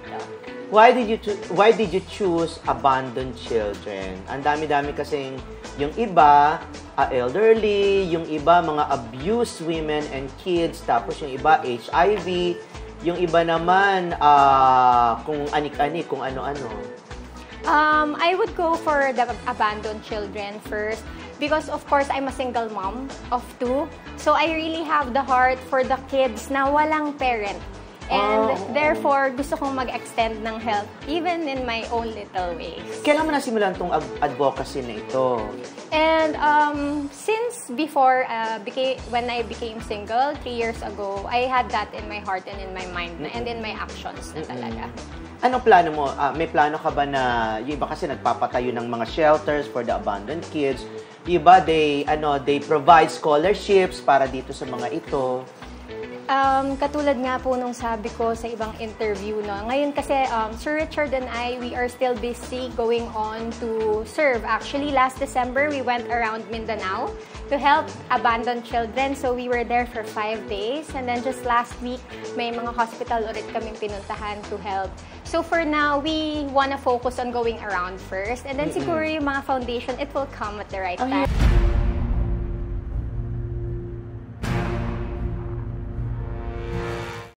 dito. Why did you choose abandoned children? Ang dami-dami kasing yung iba elderly, yung iba mga abused women and kids, tapos yung iba HIV, yung iba naman kung anik-anik, kung ano-ano. I would go for the abandoned children first because of course I'm a single mom of 2. So I really have the heart for the kids na walang parent. And therefore, gusto kong mag-extend ng help even in my own little ways. Kailan mo nasimulan tong advocacy na ito? And since before, when I became single, 3 years ago, I had that in my heart and in my mind and in my actions na talaga. Anong plano mo? May plano ka ba na, yung iba kasi nagpapatayo ng mga shelters for the abandoned kids. Yung iba, they provide scholarships para dito sa mga ito. Katulad nga po nung sabi ko sa ibang interview, no? Ngayon kasi, Sir Richard and I, we are still busy going on to serve. Actually, last December, we went around Mindanao to help abandoned children. So, we were there for 5 days. And then just last week, may mga hospital ulit kaming pinuntahan to help. So, for now, we wanna focus on going around first. And then siguro yung mga foundation, it will come at the right time.